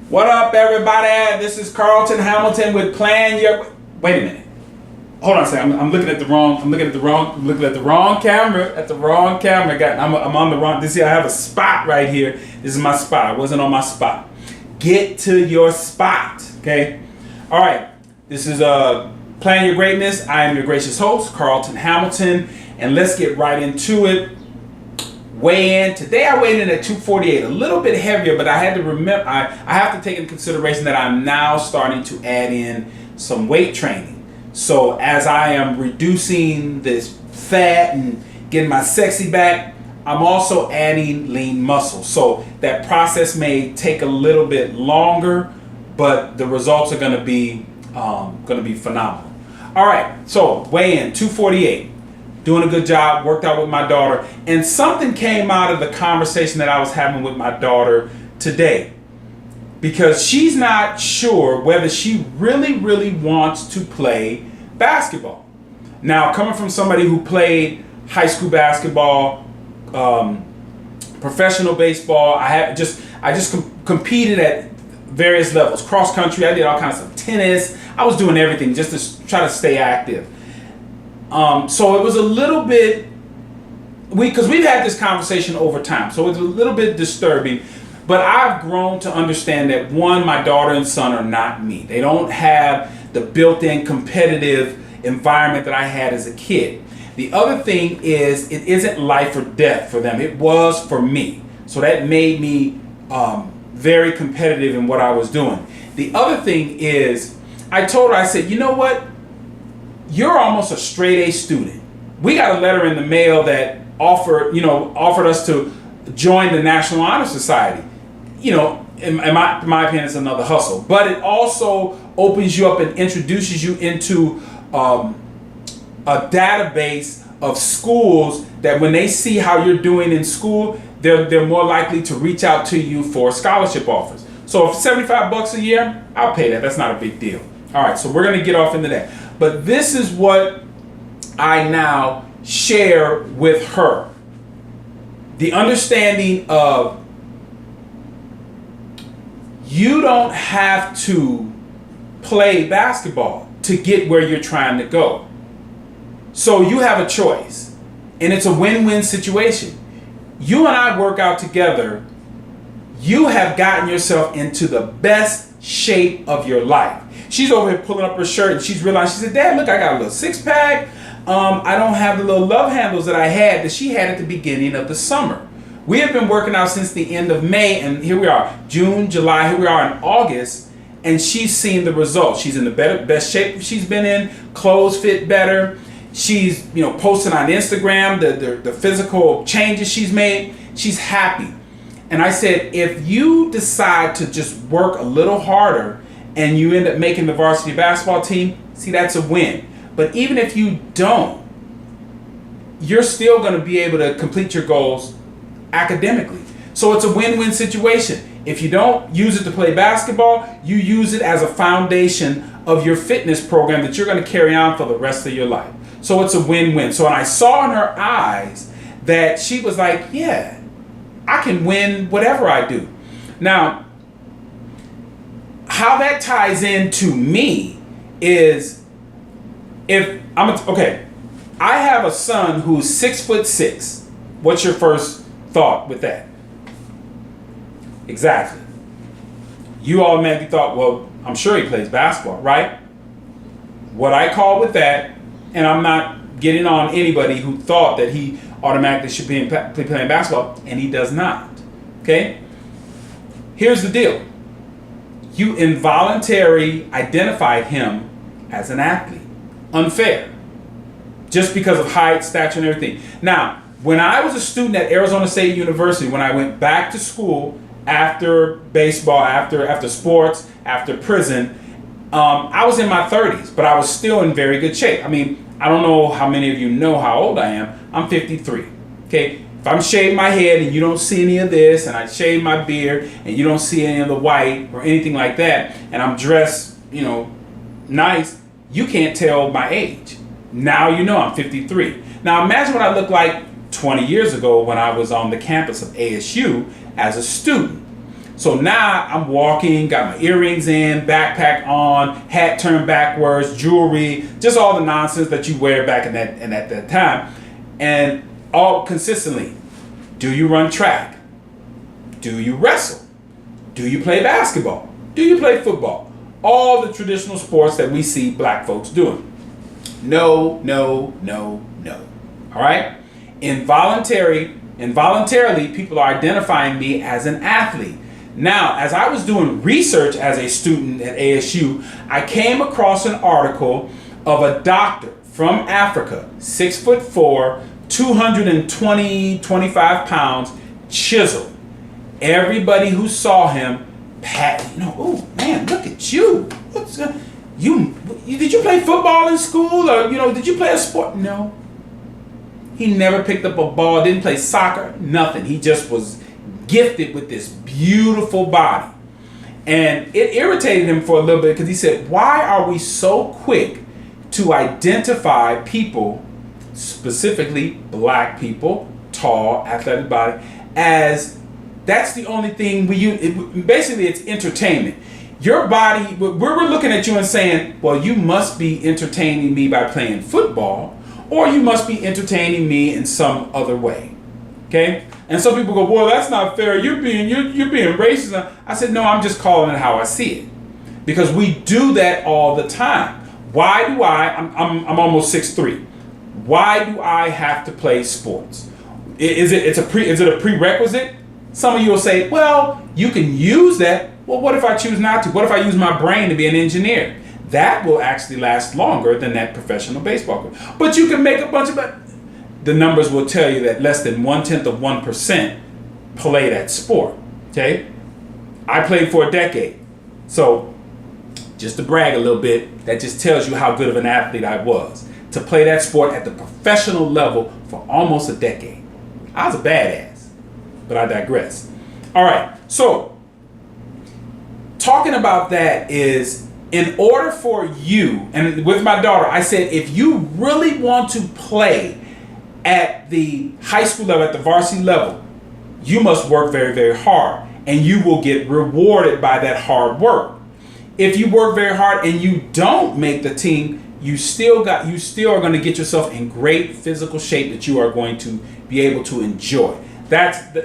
What up, everybody? This is Carlton Hamilton with Plan Your. Wait a minute. Hold on a second. I'm looking at the wrong. I'm looking at the wrong camera. At the wrong camera. I'm on the wrong. This here, I have a spot right here. This is my spot. I wasn't on my spot. Get to your spot. Okay. All right. This is Plan Your Greatness. I am your gracious host, Carlton Hamilton, and let's get right into it. Weigh in. Today I weighed in at 248, a little bit heavier, but I had to remember, I have to take into consideration that I'm now starting to add in some weight training. So as I am reducing this fat and getting my sexy back, I'm also adding lean muscle. So that process may take a little bit longer, but the results are going to be phenomenal. All right, so weigh in 248. Doing a good job, worked out with my daughter, and something came out of the conversation that I was having with my daughter today, because she's not sure whether she really wants to play basketball. Now, coming from somebody who played high school basketball, professional baseball, I just competed at various levels, cross country, I did all kinds of tennis, I was doing everything just to try to stay active. So it was a little bit, because we've had this conversation over time, so it's a little bit disturbing, but I've grown to understand that, one, my daughter and son are not me. They don't have the built-in competitive environment that I had as a kid. The other thing is, it isn't life or death for them. It was for me. So that made me very competitive in what I was doing. The other thing is, I told her, I said, you know what? You're almost a straight A student. We got a letter in the mail that offered us to join the National Honor Society. In my opinion, it's another hustle. But it also opens you up and introduces you into a database of schools that, when they see how you're doing in school, they're more likely to reach out to you for scholarship offers. So if $75 a year, I'll pay that. That's not a big deal. All right, so we're going to get off into that. But this is what I now share with her. The understanding of, you don't have to play basketball to get where you're trying to go. So you have a choice, and it's a win-win situation. You and I work out together. You have gotten yourself into the best shape of your life. She's over here pulling up her shirt, and she's realized, she said, Dad, look, I got a little six-pack. I don't have the little love handles that I had that she had at the beginning of the summer. We have been working out since the end of May, and here we are, June, July, here we are in August, and she's seen the results. She's in the best shape she's been in, clothes fit better. She's posting on Instagram the physical changes she's made. She's happy. And I said, if you decide to just work a little harder and you end up making the varsity basketball team, see, that's a win. But even if you don't, you're still going to be able to complete your goals academically. So it's a win-win situation. If you don't use it to play basketball, you use it as a foundation of your fitness program that you're going to carry on for the rest of your life. So it's a win-win. So I saw in her eyes that she was like, yeah, I can win whatever I do. Now, how that ties into me is, I have a son who's 6'6". What's your first thought with that? Exactly. You automatically thought, well, I'm sure he plays basketball, right? What I call with that, and I'm not getting on anybody who thought that he automatically should be playing basketball, and he does not. Okay? Here's the deal. You involuntarily identified him as an athlete. Unfair. Just because of height, stature, and everything. Now, when I was a student at Arizona State University, when I went back to school after baseball, after sports, after prison, I was in my 30s, but I was still in very good shape. I mean, I don't know how many of you know how old I am. I'm 53. Okay? If I'm shaving my head and you don't see any of this, and I shave my beard and you don't see any of the white or anything like that, and I'm dressed, nice, you can't tell my age. Now you know I'm 53. Now imagine what I looked like 20 years ago when I was on the campus of ASU as a student. So now I'm walking, got my earrings in, backpack on, hat turned backwards, jewelry, just all the nonsense that you wear back in that and at that time. And all consistently. Do you run track? Do you wrestle? Do you play basketball? Do you play football? All the traditional sports that we see black folks doing. No, no, no, no. All right? Involuntarily, people are identifying me as an athlete. Now, as I was doing research as a student at ASU, I came across an article of a doctor from Africa, 6'4", 220, 25 pounds, chiseled. Everybody who saw him, oh man, look at you. Did you play football in school, or did you play a sport? No. He never picked up a ball, didn't play soccer, nothing. He just was gifted with this beautiful body. And it irritated him for a little bit because he said, why are we so quick to identify people, specifically black people, tall, athletic body, as that's the only thing we use? Basically, it's entertainment. Your body, we're looking at you and saying, well, you must be entertaining me by playing football, or you must be entertaining me in some other way. Okay? And some people go, well, that's not fair. You're being racist. I said, no, I'm just calling it how I see it. Because we do that all the time. Why do I'm almost 6'3". Why do I have to play sports? Is it a prerequisite? Some of you will say, well, you can use that. Well, what if I choose not to? What if I use my brain to be an engineer? That will actually last longer than that professional baseball coach. But you can make a bunch of... The numbers will tell you that less than 0.1% play that sport. Okay? I played for a decade. So, just to brag a little bit, that just tells you how good of an athlete I was. To play that sport at the professional level for almost a decade. I was a badass. But I digress. All right. So, talking about that is, in order for you, and with my daughter, I said, if you really want to play at the high school level, at the varsity level, you must work very, very hard, and you will get rewarded by that hard work. If you work very hard and you don't make the team, you still are going to get yourself in great physical shape that you are going to be able to enjoy. That's the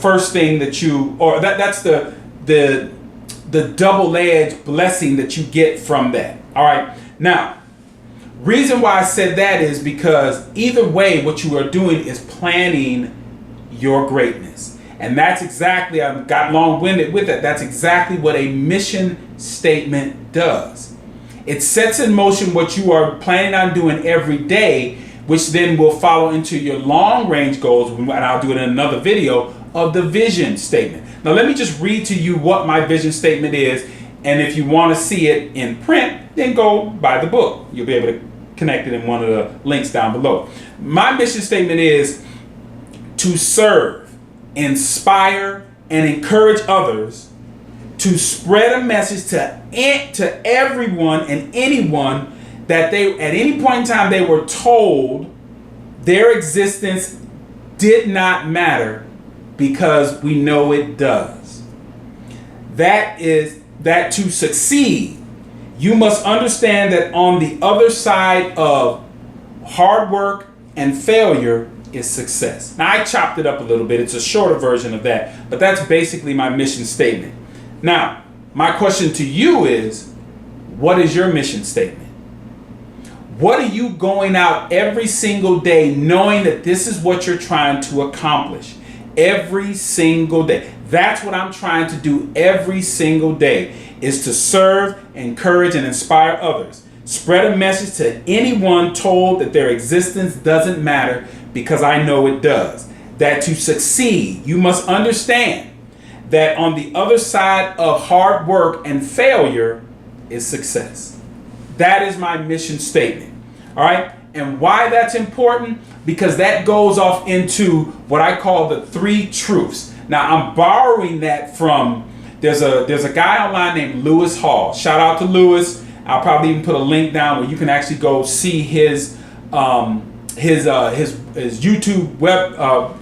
first thing that that's the double-edged blessing that you get from that. All right. Now, reason why I said that is because either way, what you are doing is planning your greatness. And that's exactly, I got long-winded with it, that's exactly what a mission statement does. It sets in motion what you are planning on doing every day, which then will follow into your long-range goals, and I'll do it in another video, of the vision statement. Now let me just read to you what my vision statement is, and if you want to see it in print, then go buy the book. You'll be able to connect it in one of the links down below. My mission statement is to serve, inspire, and encourage others to spread a message to everyone and anyone that they, at any point in time, they were told their existence did not matter, because we know it does. That is that to succeed, you must understand that on the other side of hard work and failure is success. Now, I chopped it up a little bit. It's a shorter version of that, but that's basically my mission statement. Now, my question to you is, what is your mission statement? What are you going out every single day knowing that this is what you're trying to accomplish? Every single day. That's what I'm trying to do every single day, is to serve, encourage, and inspire others. Spread a message to anyone told that their existence doesn't matter, because I know it does. That to succeed, you must understand that on the other side of hard work and failure is success. That is my mission statement. All right? And why that's important? Because that goes off into what I call the 3 truths. Now, I'm borrowing that from, there's a guy online named Lewis Hall. Shout out to Lewis. I'll probably even put a link down where you can actually go see his YouTube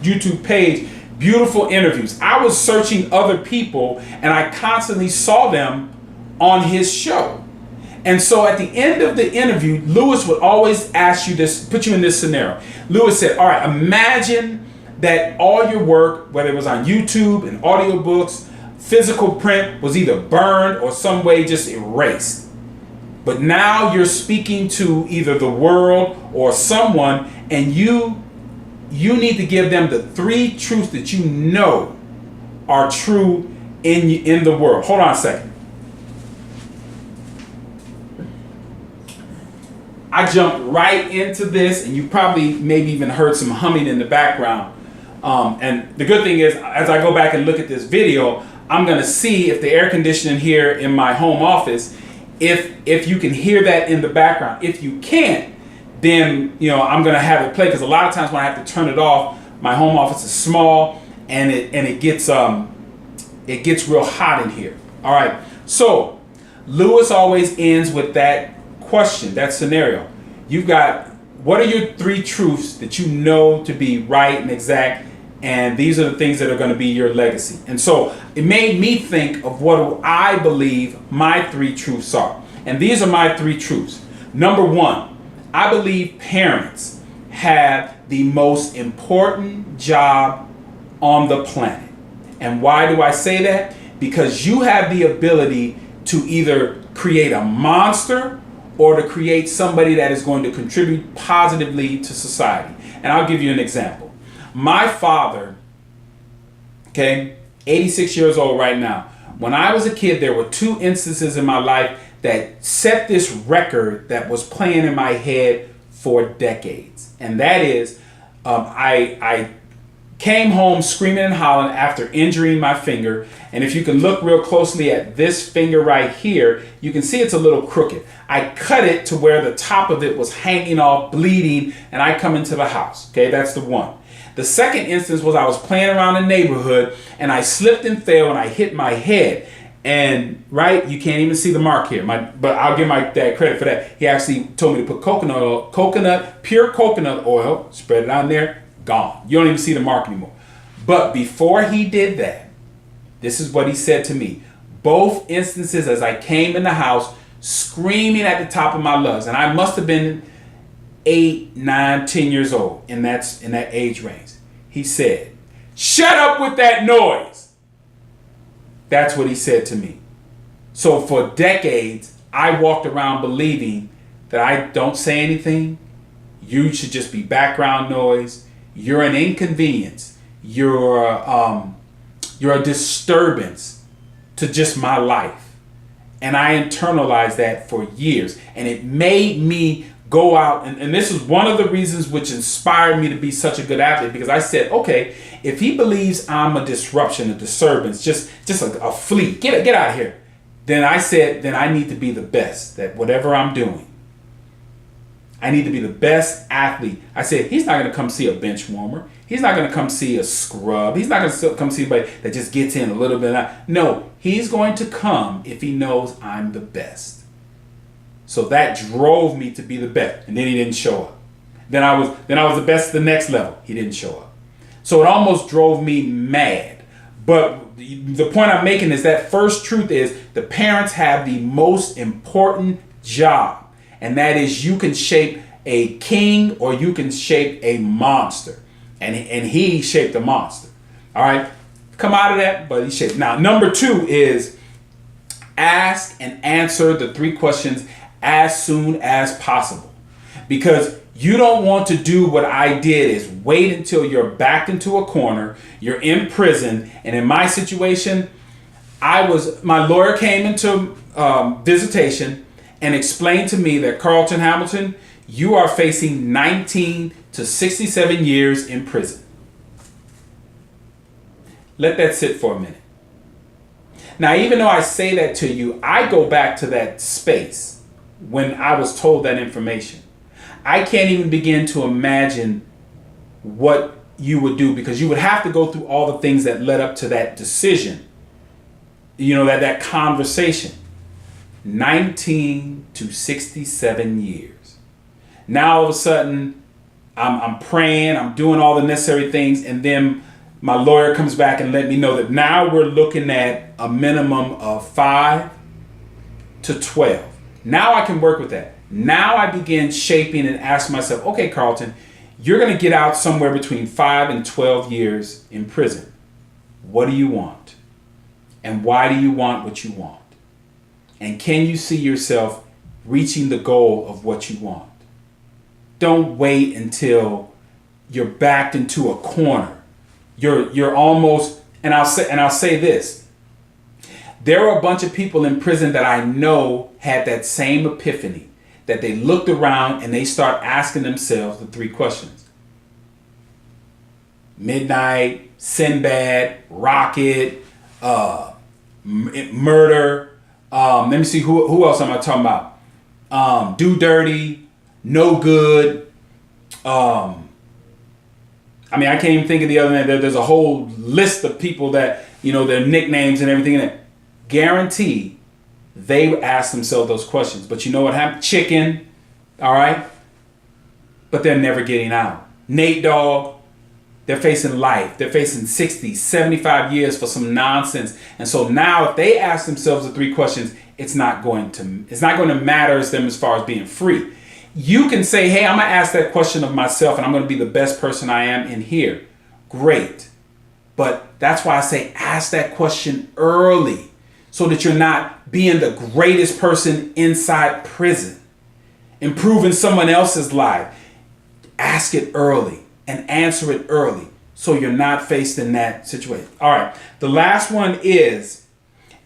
YouTube page. beautiful interviews. I was searching other people and I constantly saw them on his show. And so at the end of the interview, Lewis would always ask you this, put you in this scenario. Lewis said, all right, imagine that all your work, whether it was on YouTube and audiobooks, physical print, was either burned or some way just erased. But now you're speaking to either the world or someone, and you need to give them the 3 truths that you know are true in the world. Hold on a second. I jumped right into this, and you probably maybe even heard some humming in the background. And the good thing is, as I go back and look at this video, I'm going to see if the air conditioning here in my home office, if you can hear that in the background. If you can't, then I'm going to have it play, because a lot of times when I have to turn it off, my home office is small and it gets real hot in here. All right. So Lewis always ends with that question, that scenario. You've got, what are your 3 truths that you know to be right and exact, and these are the things that are going to be your legacy. And so it made me think of what I believe my 3 truths are. And these are my 3 truths. Number 1, I believe parents have the most important job on the planet. And why do I say that? Because you have the ability to either create a monster or to create somebody that is going to contribute positively to society. And I'll give you an example. My father, 86 years old right now. When I was a kid, there were 2 instances in my life that set this record that was playing in my head for decades. And that is, I came home screaming and hollering after injuring my finger. And if you can look real closely at this finger right here, you can see it's a little crooked. I cut it to where the top of it was hanging off, bleeding, and I come into the house. Okay, that's the one. The second instance was I was playing around the neighborhood and I slipped and fell and I hit my head. And you can't even see the mark here. But I'll give my dad credit for that. He actually told me to put pure coconut oil, spread it on there, gone. You don't even see the mark anymore. But before he did that, this is what he said to me. Both instances, as I came in the house, screaming at the top of my lungs, and I must have been 8, 9, 10 years old in that age range. He said, "Shut up with that noise." That's what he said to me. So for decades, I walked around believing that I don't say anything. You should just be background noise. You're an inconvenience. You're a disturbance to just my life. And I internalized that for years. And it made me go out. And this is one of the reasons which inspired me to be such a good athlete. Because I said, okay, if he believes I'm a disruption, a disturbance, just a flea, get out of here. Then I said, then I need to be the best at whatever I'm doing. I need to be the best athlete. I said, he's not going to come see a bench warmer. He's not going to come see a scrub. He's not going to come see anybody that just gets in a little bit. No, he's going to come if he knows I'm the best. So that drove me to be the best. And then he didn't show up. Then I was the best at the next level. He didn't show up. So it almost drove me mad. But the point I'm making is that first truth is the parents have the most important job. And that is, you can shape a king or you can shape a monster. And he shaped a monster. All right. Come out of that, but he shaped. Now, number 2 is ask and answer the 3 questions as soon as possible. Because you don't want to do what I did, is wait until you're backed into a corner, you're in prison. And in my situation, my lawyer came into visitation and explained to me that, Carlton Hamilton, you are facing 19 to 67 years in prison. Let that sit for a minute. Now, even though I say that to you, I go back to that space when I was told that information. I can't even begin to imagine what you would do, because you would have to go through all the things that led up to that decision. That conversation. 19 to 67 years. Now all of a sudden, I'm praying, I'm doing all the necessary things, and then My lawyer comes back and let me know that now we're looking at a minimum of 5 to 12. Now I can work with that. Now I begin shaping and ask myself, okay, Carlton, you're going to get out somewhere between 5 and 12 years in prison. What do you want? And why do you want what you want? And can you see yourself reaching the goal of what you want? Don't wait until you're backed into a corner. You're almost, and I'll say this. There are a bunch of people in prison that I know had that same epiphany, that they looked around and they start asking themselves the 3 questions. Midnight, Sinbad, Rocket, Murder. Let me see, who else am I talking about? Do Dirty, No Good. I can't even think of the other name. There's a whole list of people that, their nicknames and everything in it. Guarantee they ask themselves those questions. But you know what happened? Chicken, all right? But they're never getting out. Nate Dogg, they're facing life. They're facing 60, 75 years for some nonsense. And so now if they ask themselves the 3 questions, it's not going to matter to them as far as being free. You can say, hey, I'm going to ask that question of myself and I'm going to be the best person I am in here. Great. But that's why I say ask that question early so that you're not being the greatest person inside prison, improving someone else's life. Ask it early and answer it early so you're not faced in that situation. All right. The last one is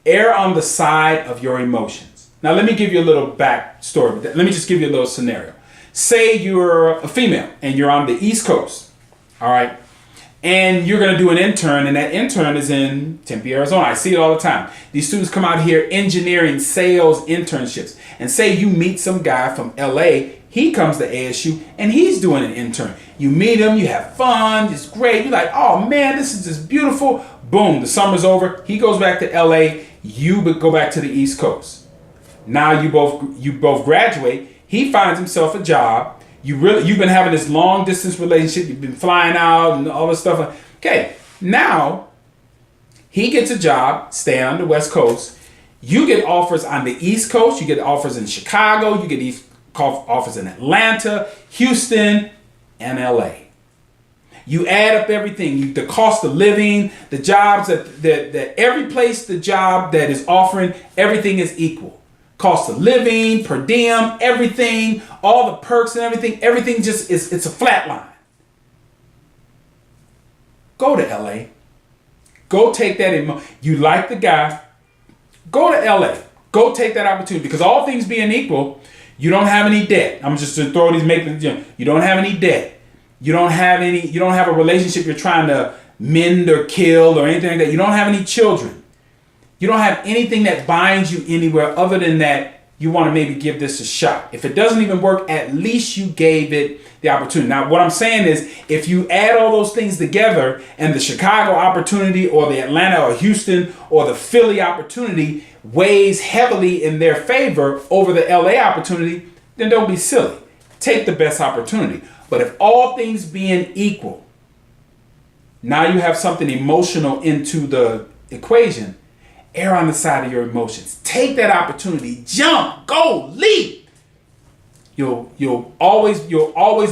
err on the side of your emotions. Now, let me give you a little backstory. Let me just give you a little scenario. Say you're a female and you're on the East Coast, all right? And you're going to do an intern, and that intern is in Tempe, Arizona. I see it all the time. These students come out here engineering sales internships. And say you meet some guy from LA, he comes to ASU, and he's doing an intern. You meet him, you have fun, it's great. You're like, oh man, this is just beautiful. Boom, the summer's over. He goes back to LA, you go back to the East Coast. Now you both graduate. He finds himself a job. You've been having this long distance relationship. You've been flying out and all this stuff. Okay, now he gets a job staying on the West Coast. You get offers on the East Coast. You get offers in Chicago. You get offers in Atlanta, Houston, and LA. You add up everything, the cost of living, the jobs that every place the job that is offering, everything is equal. Cost of living, per diem, everything, all the perks and everything just it's a flat line. Go to LA. Go take that. You like the guy. Go to LA. Go take that opportunity because all things being equal, you don't have any debt. I'm just to throw these you don't have any debt. You don't have a relationship you're trying to mend or kill or anything like that. You don't have any children. You don't have anything that binds you anywhere other than that you want to maybe give this a shot. If it doesn't even work, at least you gave it the opportunity. Now, what I'm saying is if you add all those things together and the Chicago opportunity or the Atlanta or Houston or the Philly opportunity weighs heavily in their favor over the LA opportunity, then don't be silly. Take the best opportunity. But if all things being equal, now you have something emotional into the equation, err on the side of your emotions. Take that opportunity. Jump. Go. Leap. You'll always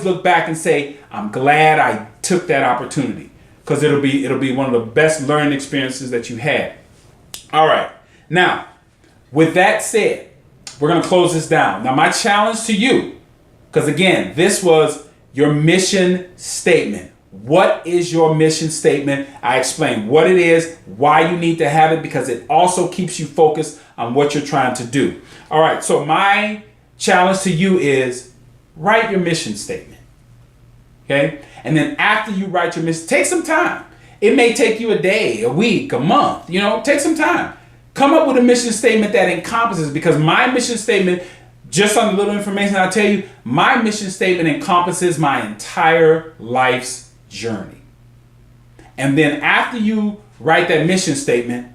look back and say, I'm glad I took that opportunity. Because it'll be one of the best learning experiences that you had. All right. Now, with that said, we're going to close this down. Now, my challenge to you, because again, this was your mission statement. What is your mission statement? I explained what it is, why you need to have it, because it also keeps you focused on what you're trying to do. All right, so my challenge to you is write your mission statement. Okay? And then after you write your mission, take some time. It may take you a day, a week, a month, take some time. Come up with a mission statement that encompasses, because my mission statement, just on the little information I'll tell you, my mission statement encompasses my entire life's journey. And then after you write that mission statement,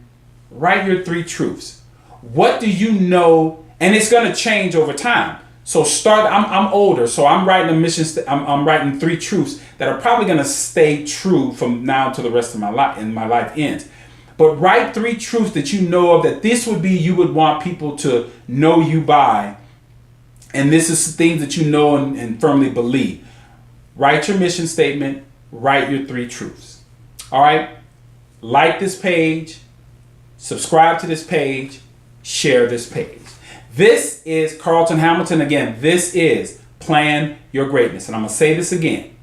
write your 3 truths. What do you know? And it's going to change over time. So I'm older, so I'm writing a mission. I'm writing 3 truths that are probably going to stay true from now to the rest of my life, and my life ends. But write 3 truths that you know of, that this would be, you would want people to know you by. And this is things that you know and firmly believe. Write your mission statement. Write your 3 truths. All right. Like this page. Subscribe to this page. Share this page. This is Carlton Hamilton. Again, this is Plan Your Greatness. And I'm going to say this again.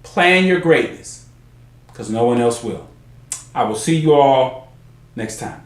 Plan your greatness, because no one else will. I will see you all next time.